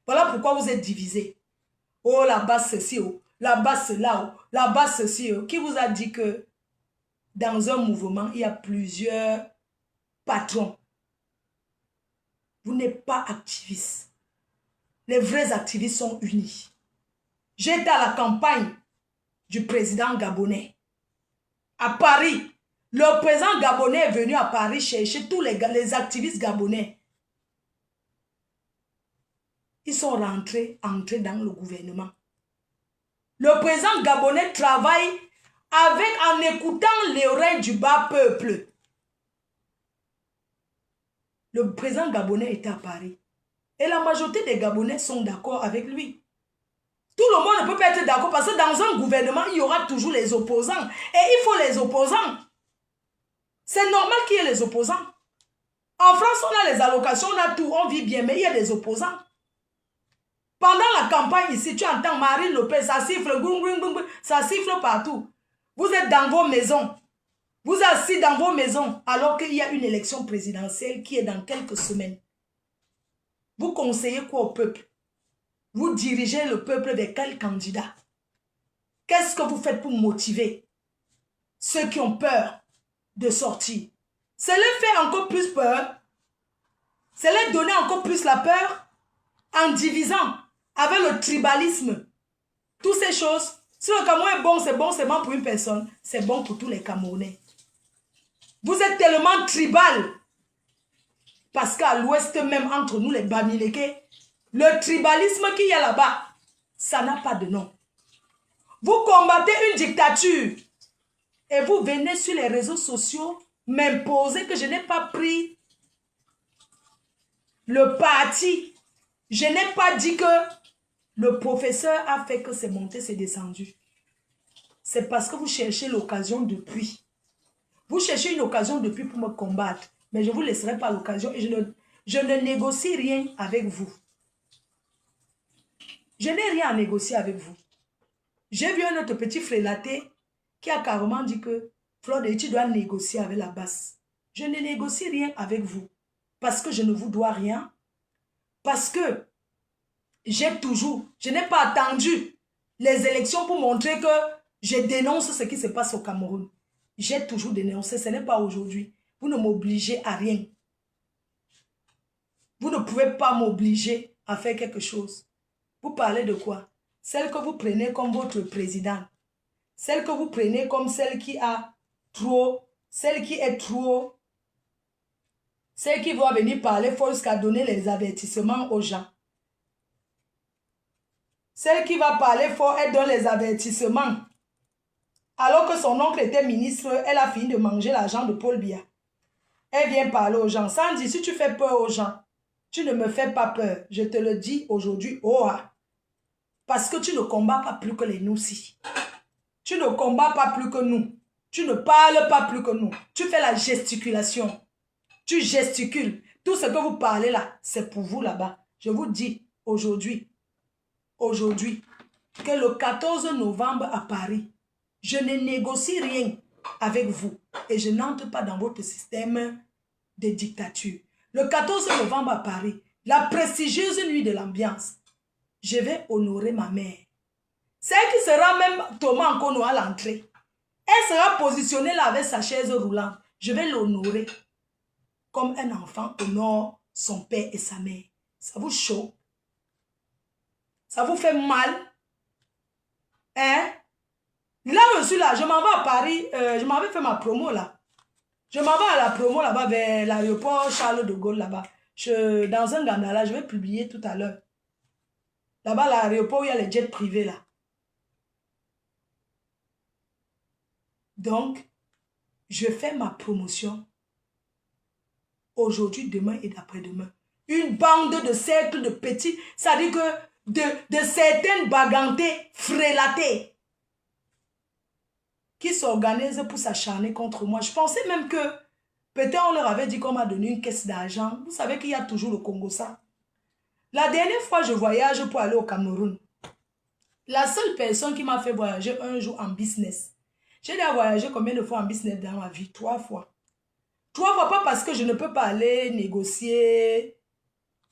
Voilà pourquoi vous êtes divisés. Oh, là-bas ceci, oh, là-bas cela, oh, là-bas ceci. Oh. Qui vous a dit que dans un mouvement, il y a plusieurs patrons? Vous n'êtes pas activiste. Les vrais activistes sont unis. J'étais à la campagne du président gabonais. À Paris, le président gabonais est venu à Paris chercher tous les activistes gabonais. Ils sont entrés dans le gouvernement. Le président gabonais travaille en écoutant les oreilles du bas peuple. Le président gabonais était à Paris. Et la majorité des Gabonais sont d'accord avec lui. Tout le monde ne peut pas être d'accord parce que dans un gouvernement, il y aura toujours les opposants. Et il faut les opposants. C'est normal qu'il y ait les opposants. En France, on a les allocations, on a tout, on vit bien, mais il y a des opposants. Pendant la campagne ici, tu entends Marine Le Pen, ça siffle, ça siffle partout. Vous êtes dans vos maisons. Vous êtes assis dans vos maisons alors qu'il y a une élection présidentielle qui est dans quelques semaines. Vous conseillez quoi au peuple? Vous dirigez le peuple vers quel candidat? Qu'est-ce que vous faites pour motiver ceux qui ont peur de sortir? C'est leur faire encore plus peur. C'est leur donner encore plus la peur en divisant avec le tribalisme. Toutes ces choses. Si le Cameroun est bon seulement pour une personne, c'est bon pour tous les Camerounais. Vous êtes tellement tribal. Parce qu'à l'ouest même, entre nous les Bamileke, le tribalisme qu'il y a là-bas, ça n'a pas de nom. Vous combattez une dictature et vous venez sur les réseaux sociaux m'imposer que je n'ai pas pris le parti. Je n'ai pas dit que le professeur a fait que c'est monté, c'est descendu. C'est parce que vous cherchez l'occasion depuis. Vous cherchez une occasion depuis pour me combattre. Mais je ne vous laisserai pas l'occasion et je ne négocie rien avec vous. Je n'ai rien à négocier avec vous. J'ai vu un autre petit frélaté qui a carrément dit que Flode, tu dois négocier avec la basse. Je ne négocie rien avec vous. Parce que je ne vous dois rien. Parce que je n'ai pas attendu les élections pour montrer que je dénonce ce qui se passe au Cameroun. J'ai toujours dénoncé, ce n'est pas aujourd'hui. Vous ne m'obligez à rien. Vous ne pouvez pas m'obliger à faire quelque chose. Vous parlez de quoi? Celle que vous prenez comme votre président. Celle que vous prenez comme celle qui a trop. Celle qui est trop. Celle qui va venir parler fort jusqu'à donner les avertissements aux gens. Celle qui va parler fort, elle donne les avertissements. Alors que son oncle était ministre, elle a fini de manger l'argent de Paul Biya. Elle vient parler aux gens. Sans dire, si tu fais peur aux gens, tu ne me fais pas peur. Je te le dis aujourd'hui. Oh, parce que tu ne combats pas plus que les Noussi. Tu ne combats pas plus que nous. Tu ne parles pas plus que nous. Tu fais la gesticulation. Tu gesticules. Tout ce que vous parlez là, c'est pour vous là-bas. Je vous dis aujourd'hui, que le 14 novembre à Paris, je ne négocie rien avec vous et je n'entre pas dans votre système de dictature. Le 14 novembre à Paris, la prestigieuse nuit de l'ambiance, je vais honorer ma mère. Celle qui sera même Thomas Nkono à l'entrée. Elle sera positionnée là avec sa chaise roulante. Je vais l'honorer comme un enfant honore son père et sa mère. Ça vous choque? Ça vous fait mal? Hein? Là, je suis là, je m'en vais à Paris, je m'avais fait ma promo là. Je m'en vais à la promo là-bas vers l'aéroport Charles de Gaulle là-bas. Dans un gandala, je vais publier tout à l'heure. Là-bas, l'aéroport, il y a les jets privés là. Donc, je fais ma promotion aujourd'hui, demain et d'après-demain. Une bande de cercles de petits, ça dit que de certaines bagantés frélatées qui s'organisent pour s'acharner contre moi. Je pensais même que peut-être on leur avait dit qu'on m'a donné une caisse d'argent. Vous savez qu'il y a toujours le Congo ça. La dernière fois, je voyage pour aller au Cameroun. La seule personne qui m'a fait voyager un jour en business. J'ai déjà voyagé combien de fois en business dans ma vie? 3 fois. 3 fois, pas parce que je ne peux pas aller négocier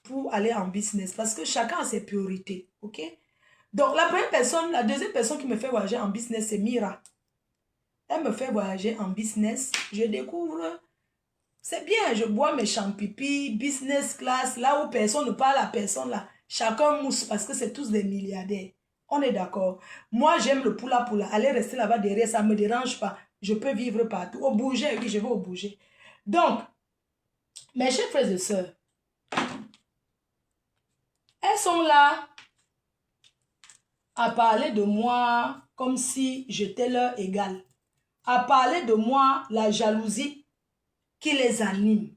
pour aller en business parce que chacun a ses priorités, ok? Donc, la première personne, la deuxième personne qui me fait voyager en business, c'est Mira. Elle me fait voyager en business. Je découvre, c'est bien, je bois mes champipis, business class, là où personne ne parle à personne, là. Chacun mousse parce que c'est tous des milliardaires. On est d'accord. Moi, j'aime le poula. Aller rester là-bas derrière, ça ne me dérange pas. Je peux vivre partout. Au bouger, oui, je vais au bouger. Donc, mes chers frères et sœurs, elles sont là à parler de moi comme si j'étais leur égale. À parler de moi, la jalousie qui les anime.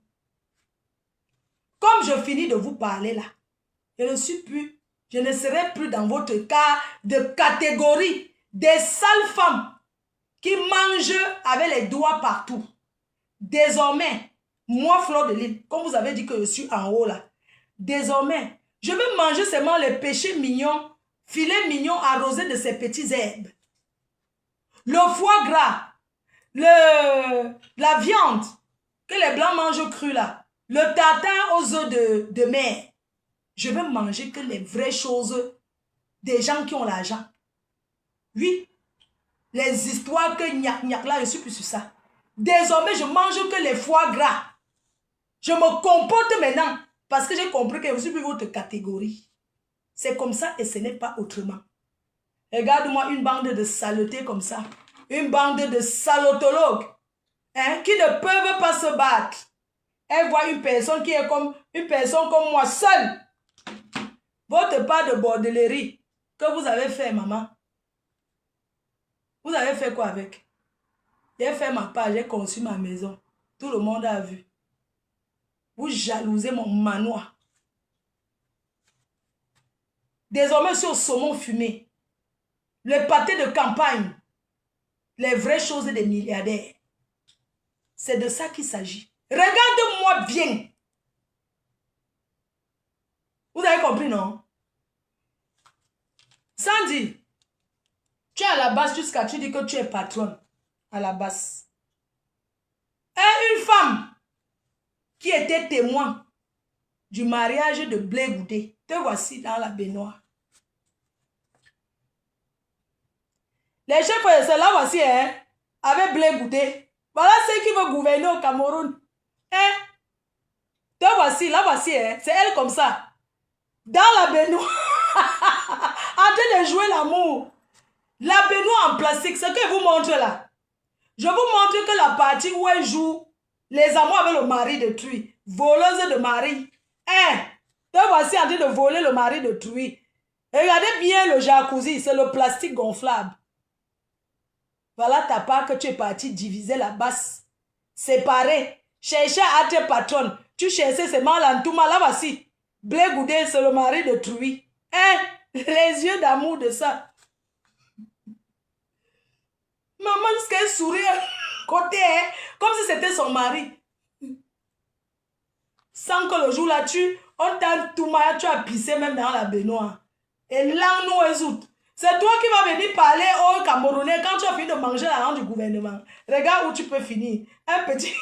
Comme je finis de vous parler là, je ne serai plus dans votre cas de catégorie des sales femmes qui mangent avec les doigts partout. Désormais, moi, Fleur de Lys, comme vous avez dit que je suis en haut là, désormais, je vais manger seulement les péchés mignons, filets mignons arrosés de ces petits herbes. Le foie gras, la viande que les blancs mangent cru là, le tartare aux œufs de mer. Je vais manger que les vraies choses des gens qui ont l'argent. Oui, les histoires que gnac là, je suis plus sur ça. Désormais, je mange que les foie gras. Je me comporte maintenant parce que j'ai compris que je suis plus votre catégorie. C'est comme ça et ce n'est pas autrement. Regarde-moi une bande de saletés comme ça. Une bande de salotologues hein, qui ne peuvent pas se battre. Elle voit une personne qui est comme une personne comme moi seule. Votre part de bordellerie que vous avez fait, maman. Vous avez fait quoi avec? J'ai fait ma part, j'ai conçu ma maison. Tout le monde a vu. Vous jalousez mon manoir. Désormais, sur le saumon fumé, le pâté de campagne, les vraies choses des milliardaires. C'est de ça qu'il s'agit. Regarde-moi bien. Vous avez compris, non? Sandy, tu es à la base jusqu'à tu dis que tu es patronne. À la base. Et une femme qui était témoin du mariage de Blé Goudé. Te voici dans la baignoire. Les chefs, c'est là voici, hein, avec Blé Goudé. Voilà ceux qui veulent gouverner au Cameroun. Hein? Te voici, là voici, hein, c'est elle comme ça. Dans la baignoire. En train de jouer l'amour. La baignoire en plastique, ce que je vous montre là. Je vous montre que la partie où elle joue les amours avec le mari de Truy. Voleuse de mari. Hein? Te voici en train de voler le mari de Truy. Regardez bien le jacuzzi, c'est le plastique gonflable. Voilà ta part que tu es parti diviser la basse. Séparer. Chercher à tes patronnes. Tu cherchais seulement l'entouma. Là voici. Blé Goudé, c'est le mari de Truy. Hein? Les yeux d'amour de ça. Maman, ce qu'elle sourit côté, hein? Comme si c'était son mari. Sans que le jour là, on t'a tout mal, tu as pissé même dans la baignoire. Et là, nous, résout. C'est toi qui vas venir parler aux Camerounais quand tu as fini de manger la rente du gouvernement. Regarde où tu peux finir. Un petit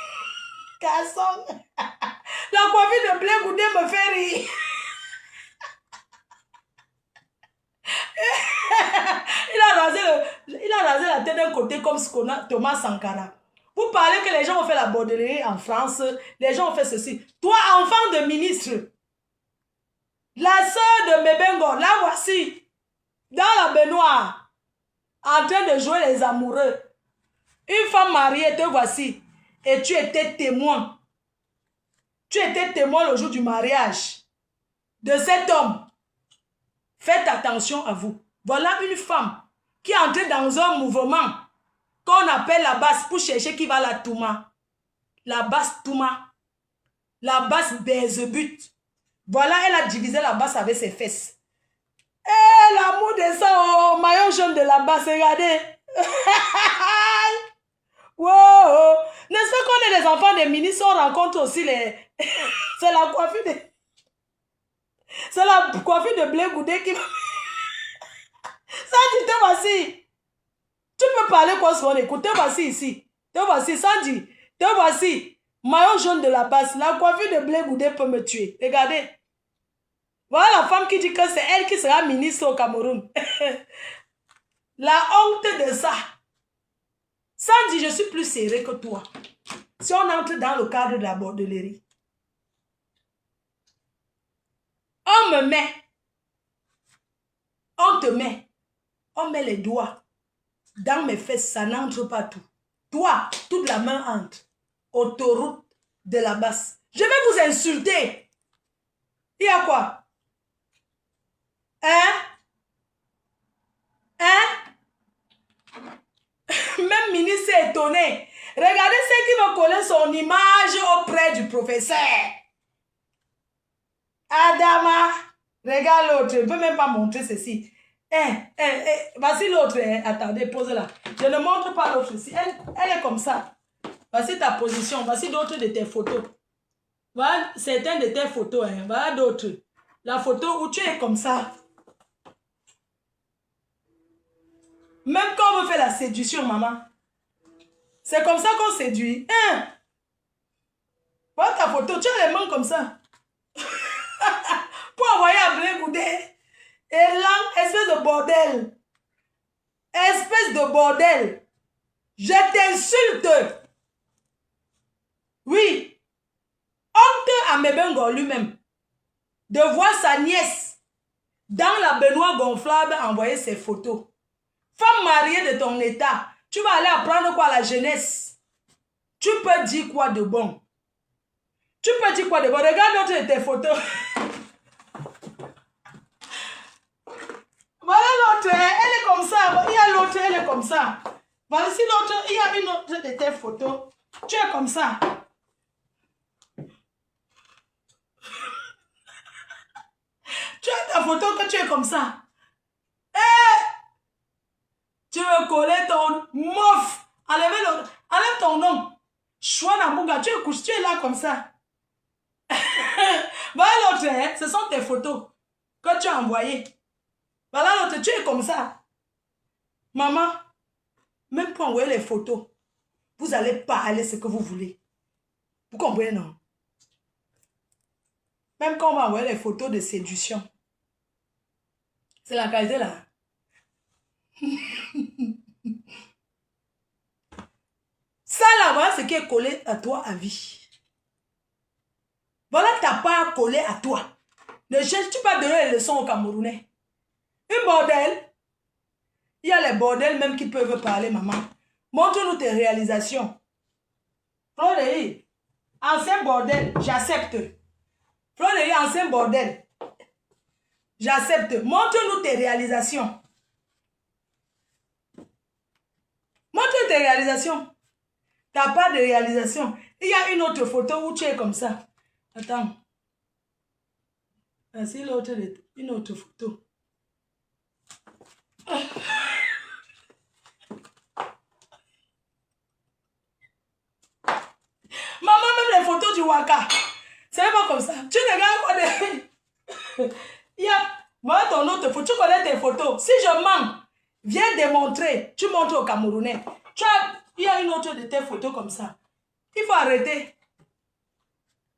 garçon. La coiffure de Blé Goudé me fait rire. il a rasé la tête d'un côté comme Thomas Sankara. Vous parlez que les gens ont fait la bordellerie en France, les gens ont fait ceci. Toi, enfant de ministre, la sœur de Mebengo, là voici, dans la baignoire, en train de jouer les amoureux. Une femme mariée, te voici, et tu étais témoin. Tu étais témoin le jour du mariage de cet homme. Faites attention à vous. Voilà une femme qui est entrée dans un mouvement qu'on appelle la basse pour chercher qui va la Touma. La basse Touma. La basse Bézebut. Voilà, elle a divisé la basse avec ses fesses. Eh, l'amour de ça, oh, maillot jaune de la basse, regardez. Wow. N'est-ce pas qu'on est des enfants des ministres, on rencontre aussi les... C'est la coiffure de... C'est la coiffure de Blé Goudé qui... Ça dit, te voici. Tu peux parler quoi ce qu'on écoute. Te voici ici. Te voici, Sandy. Te voici. Maillot jaune de la basse. La coiffure de Blé Goudé peut me tuer. Regardez. femme qui dit que c'est elle qui sera ministre au Cameroun. La honte de ça. Sandy, je suis plus serré que toi. Si on entre dans le cadre de la bordellerie. On me met. On te met. On met les doigts dans mes fesses, ça n'entre pas tout. Toi, toute la main entre. Autoroute de la basse. Je vais vous insulter. Il y a quoi? Hein? Même ministre est étonné. Regardez ceux qui vont coller son image auprès du professeur. Adama. Regarde l'autre. Je ne peux même pas montrer ceci. Voici l'autre. Attendez, pose-la. Je ne montre pas l'autre ici. Elle est comme ça. Voici ta position. Voici d'autres de tes photos. Voilà certaines de tes photos. Voilà d'autres. La photo où tu es comme ça. Même quand on veut faire la séduction, maman. C'est comme ça qu'on séduit. Voilà ta photo. Tu as les mains comme ça. Pour envoyer à Blé Goudé. Et là, espèce de bordel. Espèce de bordel. Je t'insulte. Oui. Honte à Mebengo lui-même de voir sa nièce dans la baignoire gonflable envoyer ses photos. Femme mariée de ton état, tu vas aller apprendre quoi à la jeunesse? Tu peux dire quoi de bon? Tu peux dire quoi de bon? Regarde l'autre de tes photos. Voilà l'autre, elle est comme ça. Il y a l'autre, elle est comme ça. Voici l'autre, il y a une autre de tes photos. Tu es comme ça. Tu as ta photo que tu es comme ça. Tu veux coller ton mof. Enlève ton nom. Chouana Mouga, tu es là comme ça. Voilà l'autre, ce sont tes photos que tu as envoyées. Voilà l'autre, tu es comme ça. Maman, même pour envoyer les photos, vous allez parler ce que vous voulez. Vous comprenez, non? Même quand on va envoyer les photos de séduction. C'est la qualité là. Ça là, voilà ce qui est collé à toi à vie. Voilà ta part collée à toi. Ne cherches-tu pas donner les leçons aux Camerounais? Un bordel. Il y a les bordels même qui peuvent parler, maman. Montre-nous tes réalisations. Fleury, ancien bordel, j'accepte. Fleury, ancien bordel. J'accepte. Montre-nous tes réalisations. Montre tes réalisations. Tu n'as pas de réalisation. Il y a une autre photo où tu es comme ça. Attends. Voici l'autre, une autre photo. Maman, même les photos du Waka. C'est pas comme ça. Tu regardes quoi de... Il y a... Voilà ton autre photo. Tu connais tes photos. Si je mens, viens démontrer. Tu montres aux Camerounais. Il y a une autre de tes photos comme ça. Il faut arrêter.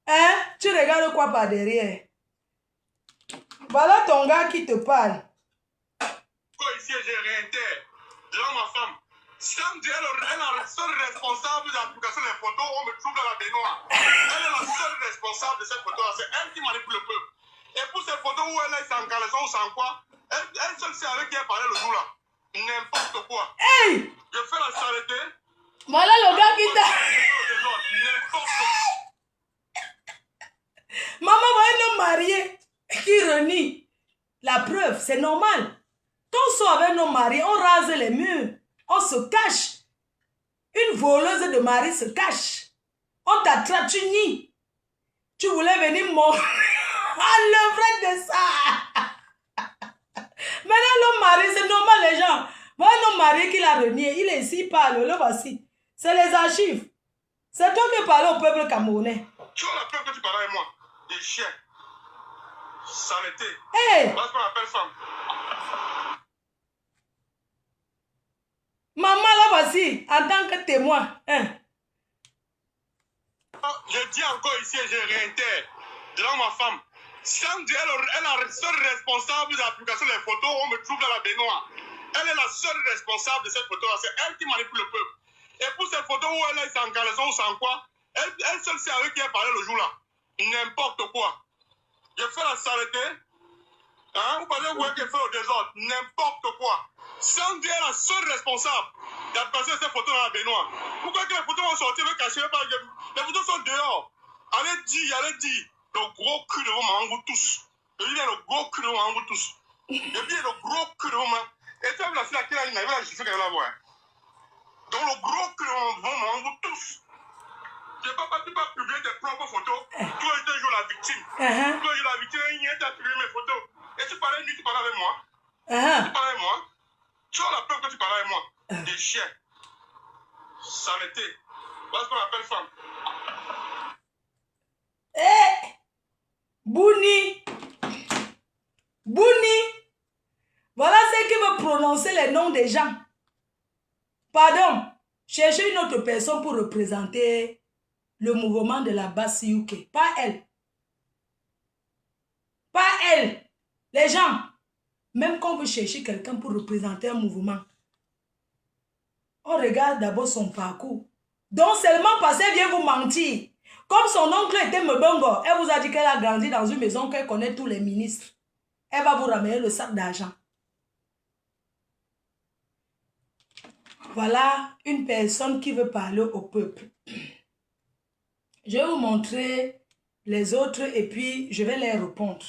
Hein? Tu regardes quoi par derrière? Voilà ton gars qui te parle. Ici, j'ai réitéré devant ma femme. Sandy est la seule responsable de l'application des photos. On me trouve dans la baignoire. Elle est la seule responsable de cette photo-là. C'est elle qui manipule le peuple. Et pour ces photos où elle est sans caleçon ou sans quoi, elle seule sait avec qui elle parlait le jour-là. N'importe quoi. Hey! Je fais la saleté. Voilà le gars qui t'a... N'importe quoi. Maman va un homme marié qui renie. La preuve, c'est normal. Quand on sort avec nos maris, on rase les murs. On se cache. Une voleuse de mari se cache. On t'attrape, tu nies. Tu voulais venir mourir. Ah, le vrai de ça. Maintenant, l'homme marié, c'est normal, les gens. Voilà un homme marié qui l'a renié. Il est ici, il parle. Le voici. C'est les archives. C'est toi qui parles au peuple camerounais. Tu vois la preuve que tu parles avec moi? Des chiens. Saleté. Hey! Voilà ce qu'on appelle femme. Maman, là, voici, en tant que témoin. Hein? Je dis encore ici et je réitère devant ma femme. Samedi, elle est la seule responsable de la publication des photos. On me trouve dans la baignoire. Elle est la seule responsable de cette photo-là. C'est elle qui manipule le peuple. Et pour cette photo où elle est en caleçon ou sans quoi, elle seule c'est avec qui elle parlait le jour-là. N'importe quoi. Je fais la saleté. Hein? Vous parlez où elle fait au désordre. N'importe quoi. Samedi est la seule responsable d'application de cette photo dans la baignoire. Pourquoi que les photos vont sortir, me cacher? Les photos sont dehors. Allez dire. Le gros cul de vos mains, vous tous. Je dis bien le gros cul de vos mains, vous tous. Je dis bien le gros cul de vos mains. Et tu as vu la fille à qui elle a la gifle qu'elle va voir. Donc le gros cul de vos mains, vous tous. Je ne peux pas publier tes propres photos. Toi, tu joues la victime. Toi, je la victime, tu as publié mes photos. Et tu parlais nuit, tu parlais avec moi. Tu parlais avec moi. Tu as la preuve que tu parlais avec moi. Des chiens. Saleté. Voilà ce qu'on appelle femme. Eh! Bouni! Voilà ce qui veut prononcer les noms des gens. Pardon, cherchez une autre personne pour représenter le mouvement de la base UK. Pas elle. Pas elle. Les gens, même quand vous cherchez quelqu'un pour représenter un mouvement, on regarde d'abord son parcours. Donc seulement parce qu'elle vient vous mentir. Comme son oncle était Mbongo, elle vous a dit qu'elle a grandi dans une maison qu'elle connaît tous les ministres. Elle va vous ramener le sac d'argent. Voilà une personne qui veut parler au peuple. Je vais vous montrer les autres et puis je vais les répondre.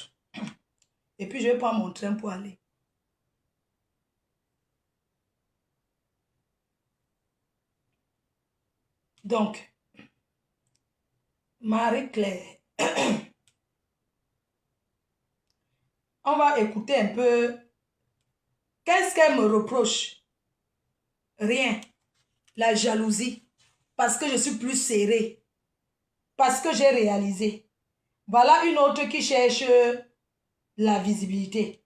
Et puis je vais prendre mon train pour aller. Donc, Marie-Claire. On va écouter un peu. Qu'est-ce qu'elle me reproche? Rien. La jalousie. Parce que je suis plus serrée. Parce que j'ai réalisé. Voilà une autre qui cherche la visibilité.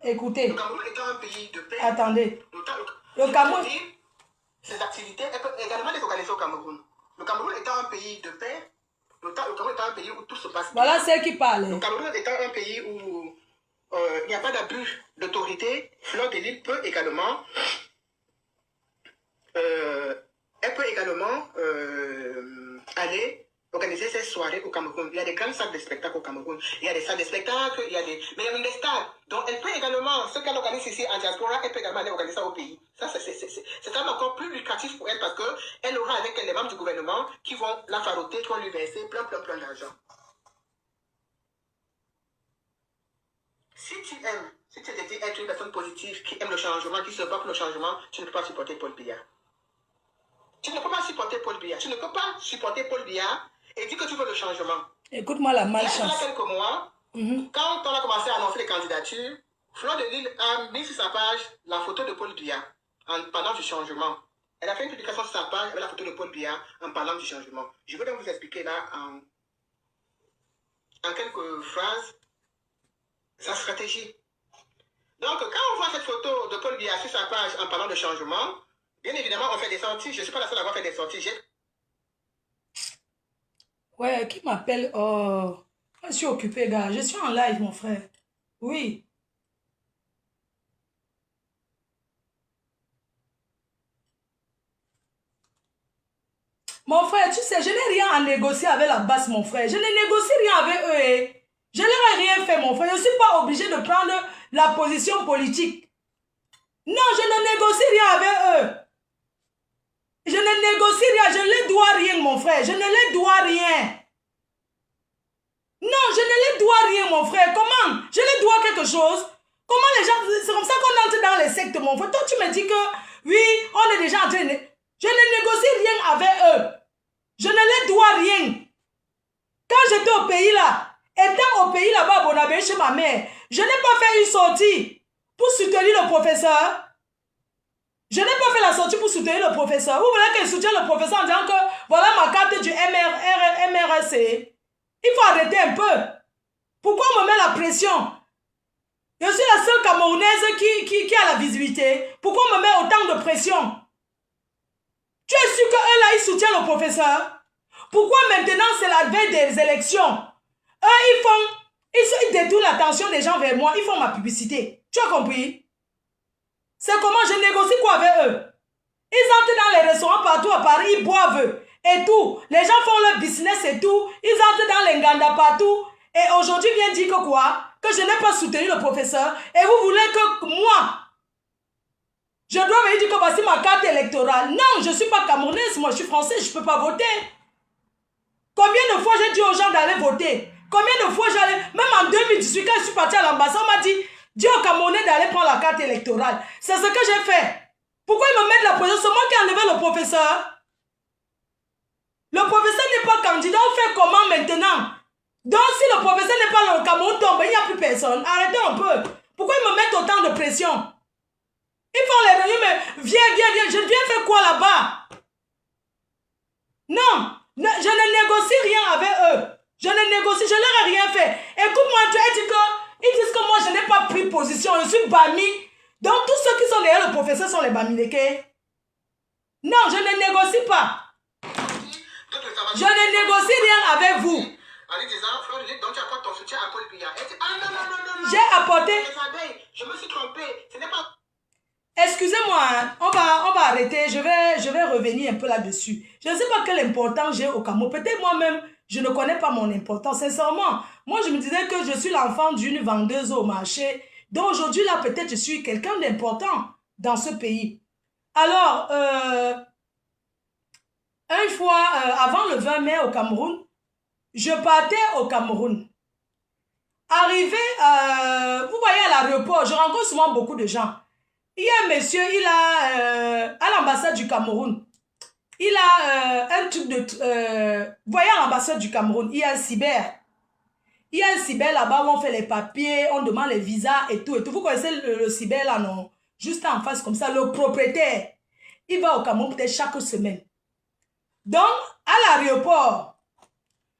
Écoutez. Le Cameroun étant un pays de paix. Attendez. Le Cameroun. Ses activités, elle peut également les organiser au Cameroun. Le Cameroun étant un pays de paix, le Cameroun étant un pays où tout se passe bien. Voilà celle qui parle. Le Cameroun étant un pays où il n'y a pas d'abus d'autorité, Fleur de Lys peut également, aller organiser ses soirées au Cameroun. Il y a des grandes salles de spectacle au Cameroun. Il y a des salles de spectacle, il y a des... Mais il y a même des stades. Donc elle peut également, ce qu'elle organise ici en diaspora, elle peut également aller organiser ça au pays. Ça, c'est quand même encore plus lucratif pour elle parce qu'elle aura avec elle les membres du gouvernement qui vont la faroter, qui vont lui verser plein d'argent. Si tu te dis être une personne positive, qui aime le changement, qui se bat pour le changement, tu ne peux pas supporter Paul Biya. Tu ne peux pas supporter Paul Biya. Tu ne peux pas supporter Paul Biya et dire que tu veux le changement. Écoute-moi la malchance. Il y a quelques mois, quand on a commencé à annoncer les candidatures, Fleur de Lys a mis sur sa page la photo de Paul Biya en parlant du changement. Elle a fait une publication sur sa page avec la photo de Paul Biya en parlant du changement. Je vais donc vous expliquer là en quelques phrases sa stratégie. Donc, quand on voit cette photo de Paul Biya sur sa page en parlant de changement, bien évidemment, on fait des sorties. Je ne suis pas la seule à avoir fait des sorties. Ouais, qui m'appelle? Oh, je suis occupé, gars. Je suis en live, mon frère. Oui. Mon frère, tu sais, je n'ai rien à négocier avec la base, mon frère. Je ne négocie rien avec eux. Eh. Je leur ai rien fait, mon frère. Je ne suis pas obligé de prendre la position politique. Non, je ne négocie rien avec eux. Je ne négocie rien. Je ne les dois rien, mon frère. Je ne les dois rien. Non, je ne les dois rien, mon frère. Comment? Je les dois quelque chose. Comment les gens... C'est comme ça qu'on entre dans les sectes, mon frère. Toi, tu me dis que, oui, on est déjà en train de... Je ne négocie rien avec eux. Je ne les dois rien. Quand j'étais au pays là, étant au pays là-bas à Bonabé chez ma mère, je n'ai pas fait une sortie pour soutenir le professeur. Je n'ai pas fait la sortie pour soutenir le professeur. Vous voulez qu'elle soutienne le professeur en disant que voilà ma carte du MRC. Il faut arrêter un peu. Pourquoi on me met la pression? Je suis la seule Camerounaise qui a la visibilité. Pourquoi on me met autant de pression? Tu es sûr qu'eux là, ils soutiennent le professeur? Pourquoi maintenant c'est la veille des élections? Eux, ils détournent l'attention des gens vers moi. Ils font ma publicité. Tu as compris? C'est comment je négocie quoi avec eux? Ils entrent dans les restaurants partout à Paris, ils boivent et tout. Les gens font leur business et tout. Ils entrent dans les Nganda partout. Et aujourd'hui, vient dire que quoi? Que je n'ai pas soutenu le professeur. Et vous voulez que moi, je dois venir dire que voici ma carte électorale. Non, je ne suis pas camerounaise. Moi, je suis française. Je ne peux pas voter. Combien de fois j'ai dit aux gens d'aller voter? Combien de fois j'allais... Même en 2018, quand je suis partie à l'ambassade, on m'a dit, dis aux Camerounais d'aller prendre la carte électorale. C'est ce que j'ai fait. Pourquoi ils me mettent la pression? C'est moi qui ai enlevé le professeur. Le professeur n'est pas candidat. On fait comment maintenant? Donc, si le professeur n'est pas là, le Cameroun tombe, il n'y a plus personne. Arrêtez un peu. Pourquoi ils me mettent autant de pression? Ils font les réunions, mais viens. Je viens faire quoi là-bas? Non, je ne négocie rien avec eux. Je ne négocie, je leur ai rien fait. Écoute-moi, tu as dit que, ils disent que moi, je n'ai pas pris position. Je suis banni. Donc, tous ceux qui sont derrière le professeur sont les bamilekés. Non, je ne négocie pas. Je ne négocie rien avec vous. J'ai apporté. Je me suis trompée. Ce n'est pas... Excusez-moi, hein, on va arrêter. Je vais revenir un peu là-dessus. Je ne sais pas quelle importance j'ai au Cameroun. Peut-être moi-même, je ne connais pas mon importance. Sincèrement, moi, je me disais que je suis l'enfant d'une vendeuse au marché. Donc aujourd'hui, là, peut-être je suis quelqu'un d'important dans ce pays. Alors, une fois, avant le 20 mai au Cameroun, je partais au Cameroun. Arrivé, vous voyez à l'aéroport, je rencontre souvent beaucoup de gens. Il y a un monsieur, il a, à l'ambassade du Cameroun, il a un truc de... vous voyez à l'ambassade du Cameroun, il y a un cyber. Il y a un cyber là-bas où on fait les papiers, on demande les visas et tout. Vous connaissez le cyber là, non? Juste en face comme ça, le propriétaire. Il va au Cameroun peut-être chaque semaine. Donc, à l'aéroport,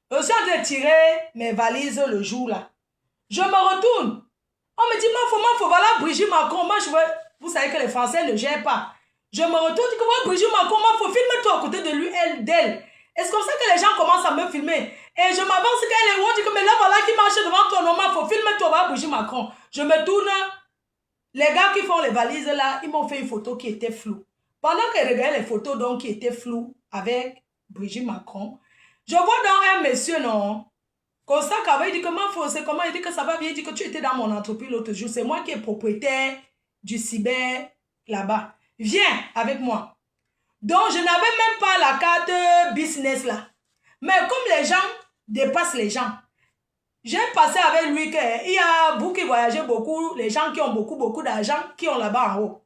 je suis en train de tirer mes valises le jour là. Je me retourne. On me dit, Mafo, voilà Brigitte Macron. Moi, vous savez que les Français ne gèrent pas. Je me retourne, je dis que voilà Brigitte Macron, Mafo, filme-toi à côté de lui, d'elle. Et c'est comme ça que les gens commencent à me filmer. Et je m'avance qu'elle est où, on dit que mais là, voilà qui marche devant toi, non, Mafo, filme-toi, voilà Brigitte Macron. Je me tourne. Les gars qui font les valises là, ils m'ont fait une photo qui était floue. Pendant qu'ils regardaient les photos donc qui étaient floues avec Brigitte Macron, je vois dans un monsieur, non, comme ça, il dit que Mafo, c'est comment, il dit que ça va bien, il dit que tu étais dans mon entreprise l'autre jour, c'est moi qui est propriétaire du cyber là-bas. Viens avec moi. Donc, je n'avais même pas la carte business là. Mais comme les gens dépassent les gens, j'ai passé avec lui qu'il y a beaucoup qui voyageaient beaucoup, les gens qui ont beaucoup d'argent, qui ont là-bas en haut.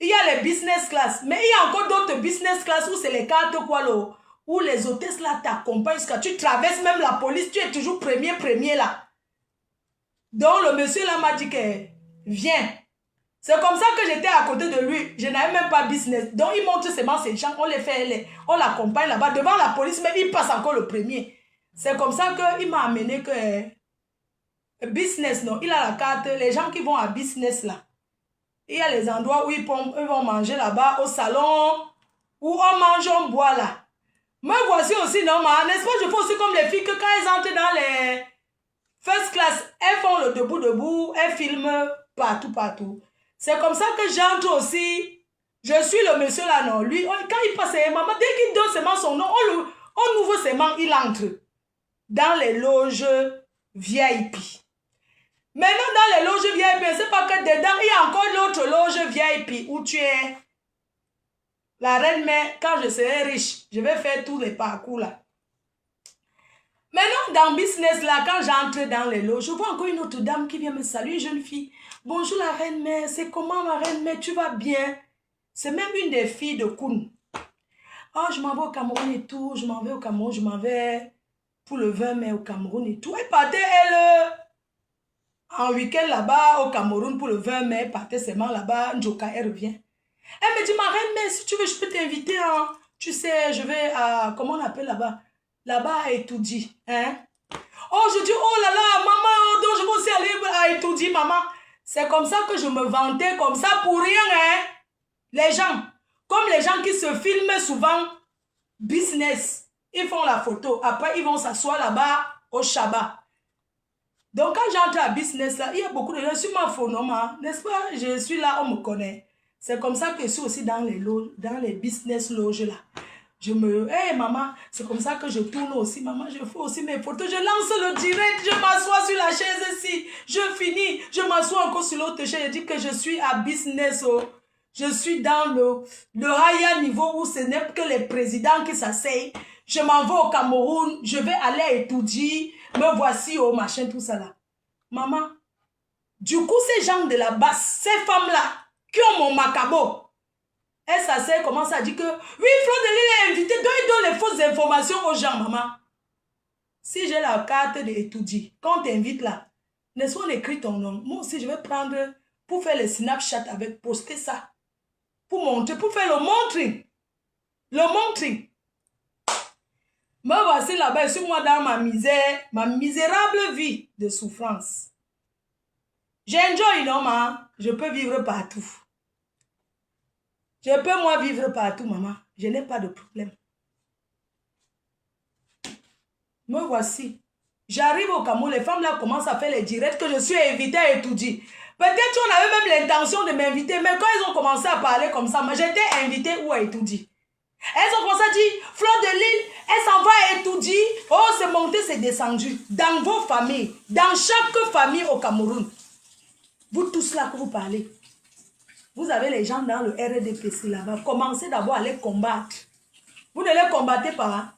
Il y a les business class, mais il y a encore d'autres business class où c'est les cartes quoi là, où les hôtesses là t'accompagnent jusqu'à tu traverses même la police, tu es toujours premier là. Donc le monsieur là m'a dit que viens. C'est comme ça que j'étais à côté de lui. Je n'avais même pas business. Donc il montre seulement ces gens, on l'accompagne là-bas devant la police, mais il passe encore le premier. C'est comme ça qu'il m'a amené que business, non, il a la carte, les gens qui vont à business là. Il y a les endroits où ils vont manger là-bas, au salon, où on mange, on boit là. Me voici aussi, non, n'est-ce pas, je fais aussi comme les filles que quand elles entrent dans les first class, elles font le debout, elles filment partout. C'est comme ça que j'entre aussi. Je suis le monsieur là, non, lui, quand il passe, maman, dès qu'il donne seulement son nom, on ouvre ses mains, il entre dans les loges VIP. Maintenant, dans les loges VIP, c'est pas que dedans, il y a encore l'autre loge VIP où tu es la reine mère. Quand je serai riche, je vais faire tous les parcours là. Maintenant, dans business là, quand j'entre dans les loges, je vois encore une autre dame qui vient me saluer, une jeune fille. Bonjour la reine mère, c'est comment ma reine mère, tu vas bien? C'est même une des filles de Koun. Oh, je m'en vais au Cameroun et tout, je m'en vais au Cameroun, je m'en vais pour le 20 mai au Cameroun et tout. Elle partait, elle, en week-end là-bas au Cameroun pour le 20 mai, elle partait seulement là-bas, Njoka, elle revient. Elle me dit, ma reine mère, si tu veux, je peux t'inviter, hein. Tu sais, je vais à, comment on appelle là-bas? Là-bas à Etoudi, hein. Oh, je dis, oh là là, maman, donc je vais aussi aller à Etoudi, maman. C'est comme ça que je me vantais, comme ça, pour rien, hein. Les gens, comme les gens qui se filment souvent, business, Ils font la photo. Après, ils vont s'asseoir là-bas au Shabbat. Donc, quand j'entre à business, là, il y a beaucoup de gens. Je suis ma phonoma, n'est-ce pas? Je suis là, on me connaît. C'est comme ça que je suis aussi dans les business loges là. Je me... Hey, maman, c'est comme ça que je tourne aussi. Maman, je fais aussi mes photos. Je lance le direct, je m'assois sur la chaise ici. Je finis, je m'assois encore sur l'autre chaise. Je dis que je suis à business. Oh. Je suis dans le higher niveau où ce n'est que les présidents qui s'asseyent. Je m'en vais au Cameroun. Je vais aller étudier. Me voici au machin, tout ça là. Maman, du coup, ces gens de la basse, ces femmes-là, qui ont mon macabo, elle s'asseye, commence à dire que, oui, Fleur de Lille est invité, donne les fausses informations aux gens, maman. Si j'ai la carte d'étudier, quand on t'invite là, n'est-ce pas, on écrit ton nom. Moi aussi, je vais prendre, pour faire les Snapchat avec, poster ça. Pour montrer, pour faire le montring. Le montring. Me voici là-bas, je suis moi dans ma misère, ma misérable vie de souffrance. J'enjoy, non, maman. Je peux vivre partout. Je peux, moi, vivre partout, maman. Je n'ai pas de problème. Me voici. J'arrive au Cameroun, les femmes là commencent à faire les directs que je suis invitée à étudier. Peut-être qu'on avait même l'intention de m'inviter, mais quand ils ont commencé à parler comme ça, moi j'étais invitée ou à étudier. Elles ont commencé à dire, Fleur de Lille, elle s'en va à étudier. Oh, c'est monté, c'est descendu. Dans vos familles, dans chaque famille au Cameroun. Vous tous là que vous parlez. Vous avez les gens dans le RDPC là-bas. Commencez d'abord à les combattre. Vous ne les combattez pas. Hein?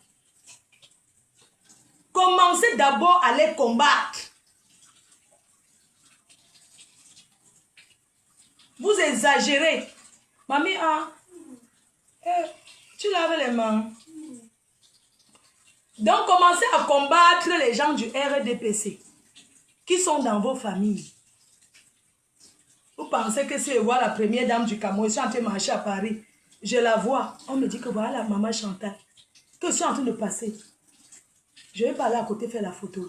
Commencez d'abord à les combattre. Vous exagérez. Mamie, hein? Tu laves les mains. Donc, commencez à combattre les gens du RDPC qui sont dans vos familles. Vous pensez que si je vois la première dame du Cameroun, je suis en train de marcher à Paris, je la vois, on me dit que voilà maman Chantal, que je suis en train de passer. Je vais pas aller à côté faire la photo.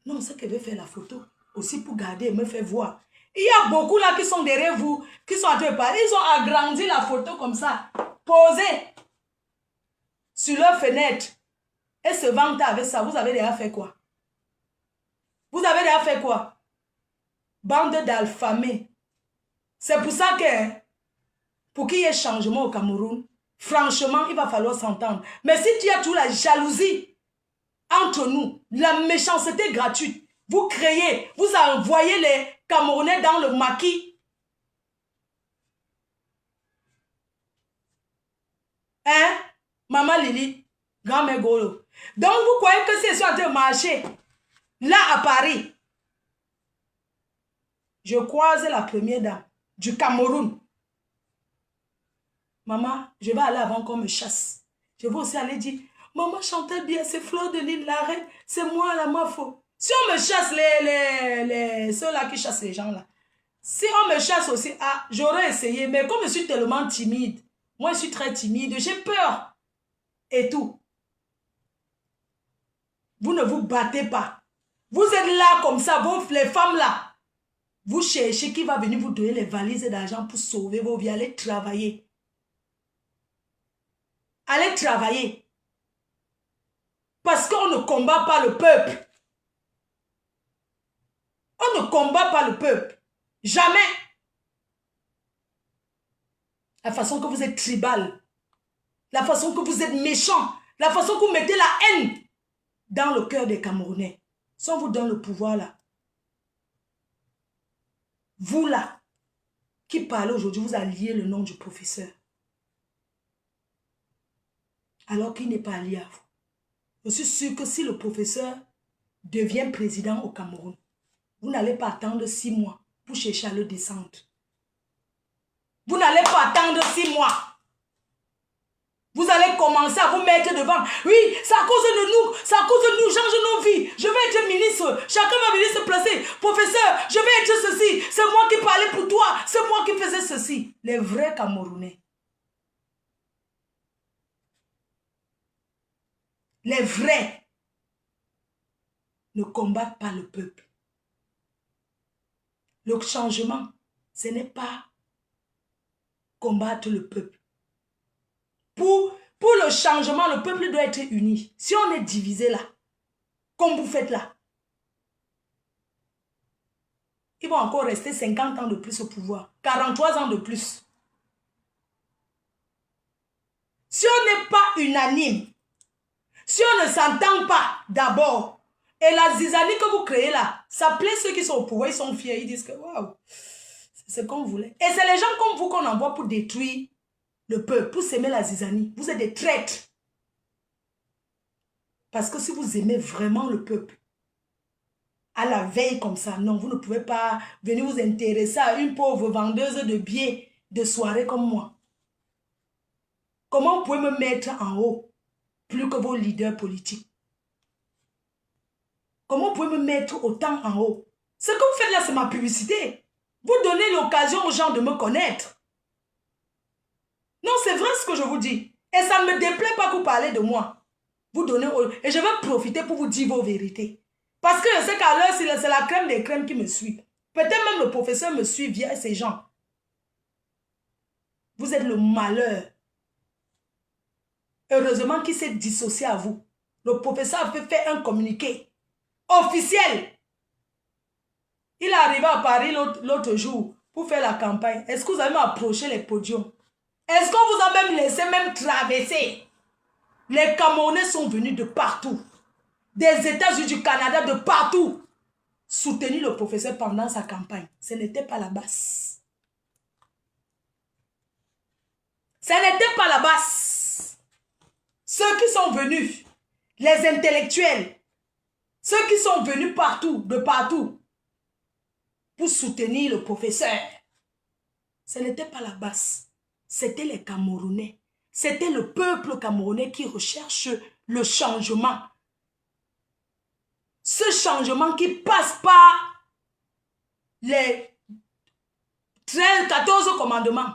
Non, c'est qu'elle veut faire la photo aussi pour garder et me faire voir. Il y a beaucoup là qui sont derrière vous, qui sont en train de parler. Ils ont agrandi la photo comme ça, posée sur leur fenêtre et se vanter avec ça. Vous avez déjà fait quoi? Vous avez déjà fait quoi? Bande d'alphamés. C'est pour ça que, pour qu'il y ait changement au Cameroun, franchement, il va falloir s'entendre. Mais si tu as toujours la jalousie entre nous, la méchanceté gratuite, vous créez, vous envoyez les Camerounais dans le maquis. Hein? Maman Lili, grand-mère Golo. Donc vous croyez que c'est sur de marcher là à Paris? Je croise la première dame du Cameroun. Maman, je vais aller avant qu'on me chasse. Je vais aussi aller dire, maman Chantal bien, c'est Fleur de Lille, la reine, c'est moi la mafo. Si on me chasse, ceux-là qui chassent les gens là, si on me chasse aussi, ah, j'aurais essayé, mais comme je suis tellement timide, moi je suis très timide, j'ai peur et tout. Vous ne vous battez pas. Vous êtes là comme ça, les femmes là. Vous cherchez qui va venir vous donner les valises d'argent pour sauver vos vies. Allez travailler. Allez travailler. Parce qu'on ne combat pas le peuple. On ne combat pas le peuple. Jamais. La façon que vous êtes tribal. La façon que vous êtes méchant. La façon que vous mettez la haine dans le cœur des Camerounais. Si on vous donne le pouvoir là. Vous là, qui parlez aujourd'hui, vous alliez le nom du professeur. Alors qu'il n'est pas lié à vous. Je suis sûr que si le professeur devient président au Cameroun, vous n'allez pas attendre 6 mois pour chercher à le descendre. Vous n'allez pas attendre 6 mois. Vous allez commencer à vous mettre devant. Oui, c'est à cause de nous. C'est à cause de nous. Change nos vies. Je vais être ministre. Chacun va venir se placer. Professeur, je vais être ceci. C'est moi qui parlais pour toi. C'est moi qui faisais ceci. Les vrais Camerounais. Les vrais ne combattent pas le peuple. Le changement, ce n'est pas combattre le peuple. Pour Pour le changement, le peuple doit être uni. Si on est divisé là, comme vous faites là, ils vont encore rester 50 ans de plus au pouvoir. 43 ans de plus. Si on n'est pas unanime, si on ne s'entend pas d'abord, et la zizanie que vous créez là, ça plaît ceux qui sont au pouvoir, ils sont fiers, ils disent que waouh, c'est ce qu'on voulait. Et c'est les gens comme vous qu'on envoie pour détruire le peuple, pour s'aimer la zizanie. Vous êtes des traîtres. Parce que si vous aimez vraiment le peuple, à la veille comme ça, non, vous ne pouvez pas venir vous intéresser à une pauvre vendeuse de billets de soirée comme moi. Comment vous pouvez me mettre en haut plus que vos leaders politiques? Comment vous pouvez me mettre autant en haut? Ce que vous faites là, c'est ma publicité. Vous donnez l'occasion aux gens de me connaître. Non, c'est vrai ce que je vous dis. Et ça ne me déplaît pas que vous parlez de moi. Vous donnez... Et je vais profiter pour vous dire vos vérités. Parce que je sais qu'à l'heure, c'est la crème des crèmes qui me suit. Peut-être même le professeur me suit via ces gens. Vous êtes le malheur. Heureusement qu'il s'est dissocié à vous. Le professeur a fait un communiqué officiel. Il est arrivé à Paris l'autre jour pour faire la campagne. Est-ce que vous avez même approché les podiums? Est-ce qu'on vous a même laissé même traverser? Les Camerounais sont venus de partout. Des États-Unis, du Canada, de partout. Soutenir le professeur pendant sa campagne. Ce n'était pas la basse. Ce n'était pas la basse. Ceux qui sont venus, les intellectuels, ceux qui sont venus partout, de partout, pour soutenir le professeur, ce n'était pas la basse. C'était les Camerounais. C'était le peuple camerounais qui recherche le changement. Ce changement qui passe par les 13, 14 commandements.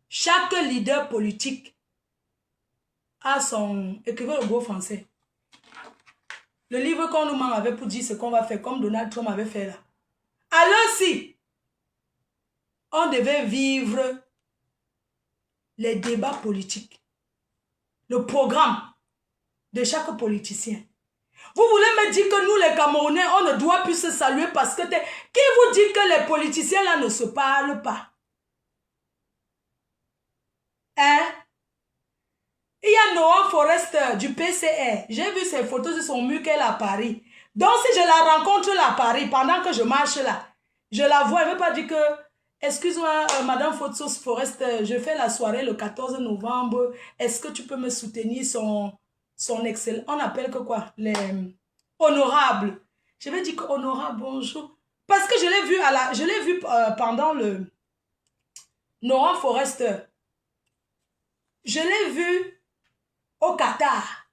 Chaque leader politique a son... Écrivez le beau français. Le livre qu'on nous ment avait pour dire ce qu'on va faire, comme Donald Trump avait fait là. Alors si on devait vivre les débats politiques, le programme de chaque politicien. Vous voulez me dire que nous les Camerounais, on ne doit plus se saluer parce que... Qui vous dit que les politiciens là ne se parlent pas? Hein? Il y a Noah Forrester du PCR. J'ai vu ses photos sur son mur qu'elle est à Paris. Donc si je la rencontre là à Paris, pendant que je marche là, je la vois, elle ne veut pas dire que... Excuse-moi, Madame Forrester, je fais la soirée le 14 novembre. Est-ce que tu peux me soutenir son excellent... On appelle que quoi? Les honorables. Je vais dire que honorable, bonjour. Parce que je l'ai vu pendant le Noah Forrester. Je l'ai vu au Qatar.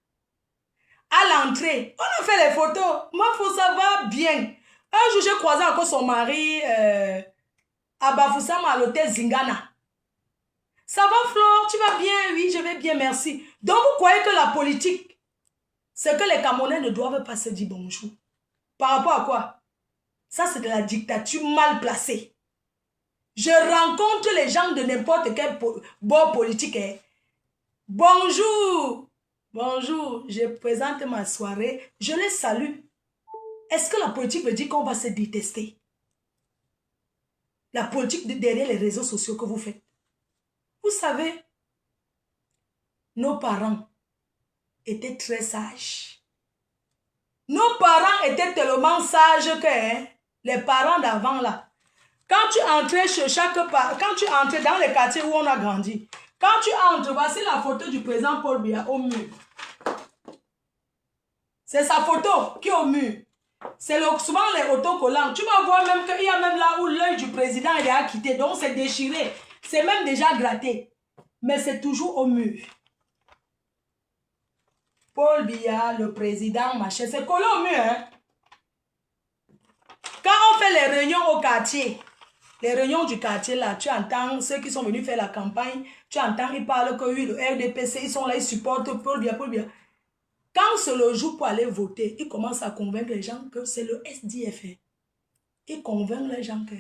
À l'entrée. On a fait les photos. Moi, il faut savoir bien. Un jour, j'ai croisé encore son mari à Bafoussam à l'hôtel Zingana. Ça va, Flore? Tu vas bien? Oui, je vais bien, merci. Donc, vous croyez que la politique, c'est que les Camerounais ne doivent pas se dire bonjour. Par rapport à quoi? Ça, c'est de la dictature mal placée. Je rencontre les gens de n'importe quel bord politique. Hein. Bonjour. Bonjour. Je présente ma soirée. Je les salue. Est-ce que la politique veut dire qu'on va se détester? La politique derrière les réseaux sociaux que vous faites. Vous savez, nos parents étaient très sages. Nos parents étaient tellement sages que hein, les parents d'avant là, quand tu entrais chez quand tu entrais dans les quartiers où on a grandi, quand tu entres, voici la photo du président Paul Biya au mur. C'est sa photo qui est au mur. C'est souvent les autocollants. Tu vas voir même qu'il y a même là où l'œil du président est à quitter. Donc c'est déchiré. C'est même déjà gratté. Mais c'est toujours au mur. Paul Biya, le président, machin. C'est collé au mur. Hein? Quand on fait les réunions au quartier, les réunions du quartier là, tu entends ceux qui sont venus faire la campagne, tu entends, ils parlent que oui, le RDPC, ils sont là, ils supportent Paul Biya, Paul Biya. Quand c'est le jour pour aller voter, ils commencent à convaincre les gens que c'est le SDF. Ils convainquent les gens que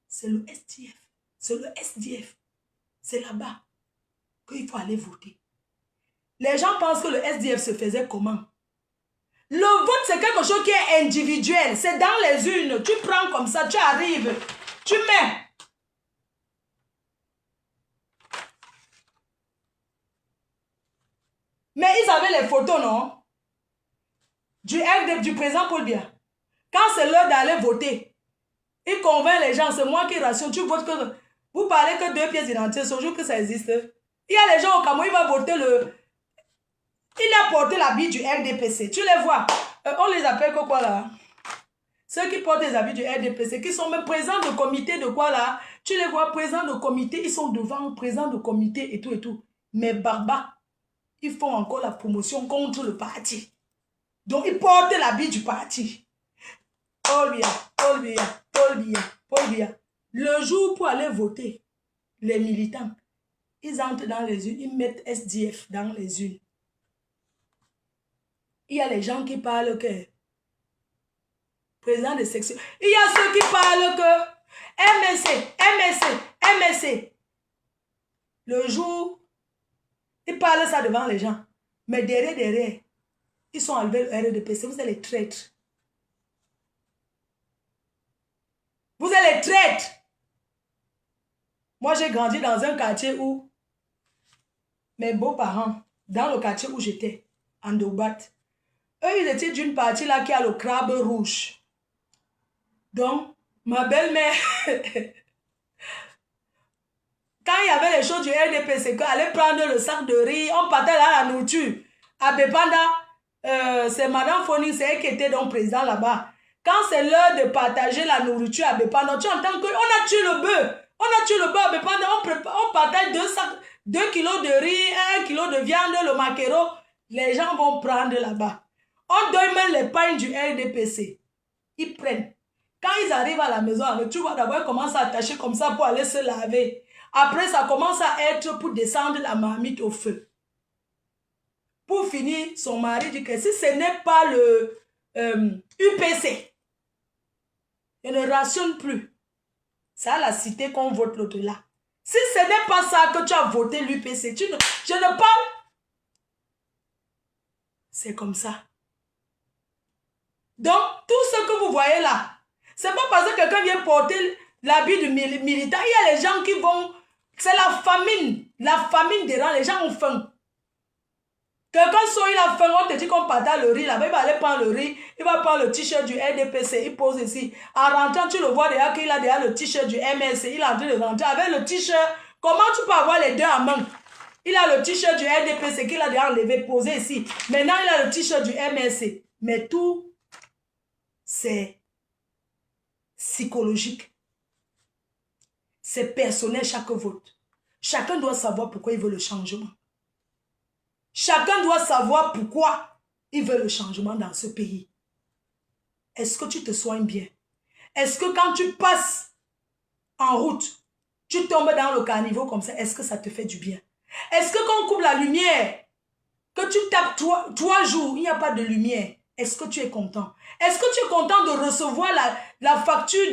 c'est le SDF. C'est le SDF. C'est là-bas qu'il faut aller voter. Les gens pensent que le SDF se faisait comment? Le vote, c'est quelque chose qui est individuel. C'est dans les urnes. Tu prends comme ça, tu arrives, tu mets. Mais ils avaient les photos, non? Du président Paul Biya. Quand c'est l'heure d'aller voter, il convainc les gens, c'est moi qui rationne. Tu votes que... Vous parlez que 2 pièces d'identité, c'est jour que ça existe. Il y a les gens au Cameroun, il va voter le... Il a porté l'habit du RDPC. Tu les vois. On les appelle quoi là? Ceux qui portent les habits du RDPC, qui sont même présents de comité de quoi là? Tu les vois présents de comité, ils sont devant, présents de comité et tout et tout. Mais barbares, ils font encore la promotion contre le parti. Donc ils portent l'habit du parti. Paul Biya, Paul Biya, Paul Biya, Paul Biya. Le jour pour aller voter, les militants, ils entrent dans les urnes, ils mettent SDF dans les urnes. Il y a les gens qui parlent que président de section. Il y a ceux qui parlent que MSC. Le jour, ils parlent ça devant les gens. Mais derrière, ils sont enlevés le RDPC. Vous êtes les traîtres. Vous êtes les traîtres. Moi, j'ai grandi dans un quartier où mes beaux-parents, dans le quartier où j'étais, en Dobat, eux, ils étaient d'une partie là qui a le crabe rouge. Donc, ma belle-mère, quand il y avait les choses du RDPC, qu'on allait prendre le sac de riz, on partait là la nourriture. À Bepanda, c'est Madame Foni, c'est elle qui était donc président là-bas. Quand c'est l'heure de partager la nourriture à Bepanda, tu entends qu'on a tué le bœuf. On a tué le bœuf à Bepanda, on partage 2 kilos de riz, 1 kilo de viande, le maquereau. Les gens vont prendre là-bas. On donne même les pagnes du RDPC. Ils prennent. Quand ils arrivent à la maison, tu vois d'abord, ils commencent à attacher comme ça pour aller se laver. Après, ça commence à être pour descendre la marmite au feu. Pour finir, son mari dit que si ce n'est pas le UPC, il ne rationne plus. C'est à la cité qu'on vote l'autre là. Si ce n'est pas ça que tu as voté l'UPC, je ne parle. C'est comme ça. Donc, tout ce que vous voyez là, c'est pas parce que quelqu'un vient porter l'habit du militant. Il y a les gens qui vont... C'est la famine. La famine dérange. Les gens ont faim. Quelqu'un sort, il a faim, on te dit qu'on partage le riz là-bas. Il va aller prendre le riz. Il va prendre le t-shirt du RDPC. Il pose ici. En rentrant, tu le vois déjà qu'il a déjà le t-shirt du MSC. Il est en train de rentrer avec le t-shirt. Comment tu peux avoir les deux en main? Il a le t-shirt du RDPC qu'il a déjà enlevé, posé ici. Maintenant, il a le t-shirt du MSC. Mais tout, c'est psychologique. C'est personnel chaque vote. Chacun doit savoir pourquoi il veut le changement. Chacun doit savoir pourquoi il veut le changement dans ce pays. Est-ce que tu te soignes bien? Est-ce que quand tu passes en route, tu tombes dans le caniveau comme ça, est-ce que ça te fait du bien? Est-ce que quand on coupe la lumière, que tu tapes 3 jours, il n'y a pas de lumière, est-ce que tu es content? Est-ce que tu es content de recevoir la facture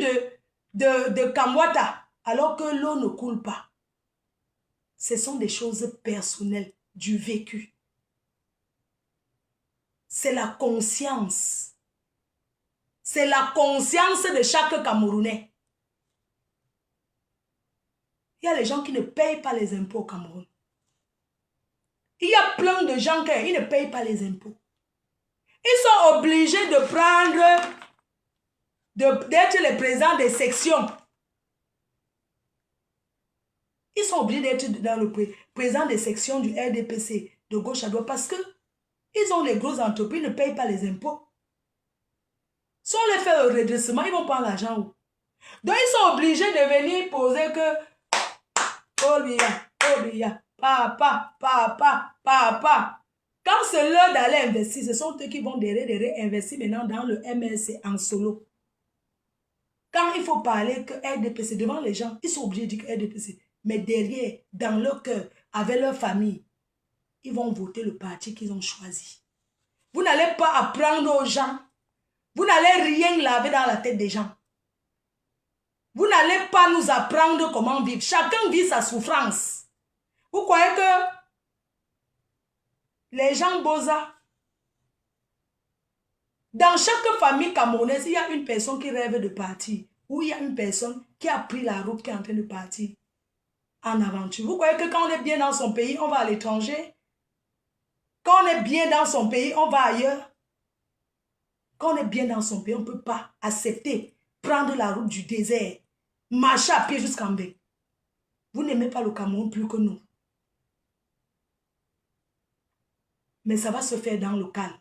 de Kamwata alors que l'eau ne coule pas? Ce sont des choses personnelles, du vécu. C'est la conscience. C'est la conscience de chaque Camerounais. Il y a les gens qui ne payent pas les impôts au Cameroun. Il y a plein de gens qui ne payent pas les impôts. Ils sont obligés de prendre, d'être les présidents des sections. Ils sont obligés d'être dans le président des sections du RDPC de gauche à droite parce que ils ont les grosses entreprises, ils ne payent pas les impôts. Si on les fait le redressement, ils vont prendre l'argent où? Donc ils sont obligés de venir poser que Paul Biya, papa. Quand c'est l'heure d'aller investir, ce sont eux qui vont derrière investir maintenant dans le MLC en solo. Quand il faut parler que RDPC devant les gens, ils sont obligés de dire que RDPC. Mais derrière, dans leur cœur, avec leur famille, ils vont voter le parti qu'ils ont choisi. Vous n'allez pas apprendre aux gens. Vous n'allez rien laver dans la tête des gens. Vous n'allez pas nous apprendre comment vivre. Chacun vit sa souffrance. Vous croyez que Les gens Boza. Dans chaque famille camerounaise, il y a une personne qui rêve de partir. Ou il y a une personne qui a pris la route, qui est en train de partir en aventure. Vous croyez que quand on est bien dans son pays, on va à l'étranger? Quand on est bien dans son pays, on va ailleurs? Quand on est bien dans son pays, on ne peut pas accepter, prendre la route du désert, marcher à pied jusqu'en bas. Vous n'aimez pas le Cameroun plus que nous. Mais ça va se faire dans le calme.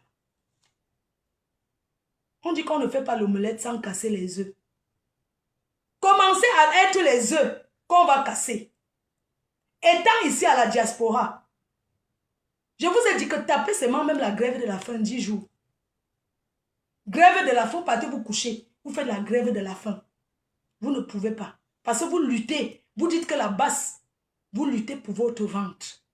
On dit qu'on ne fait pas l'omelette sans casser les œufs. Commencez à être les œufs qu'on va casser. Étant ici à la diaspora, je vous ai dit que tapez seulement même la grève de la faim 10 jours. Grève de la faim, partez vous coucher. Vous faites la grève de la faim. Vous ne pouvez pas. Parce que vous luttez. Vous dites que la basse, vous luttez pour votre ventre.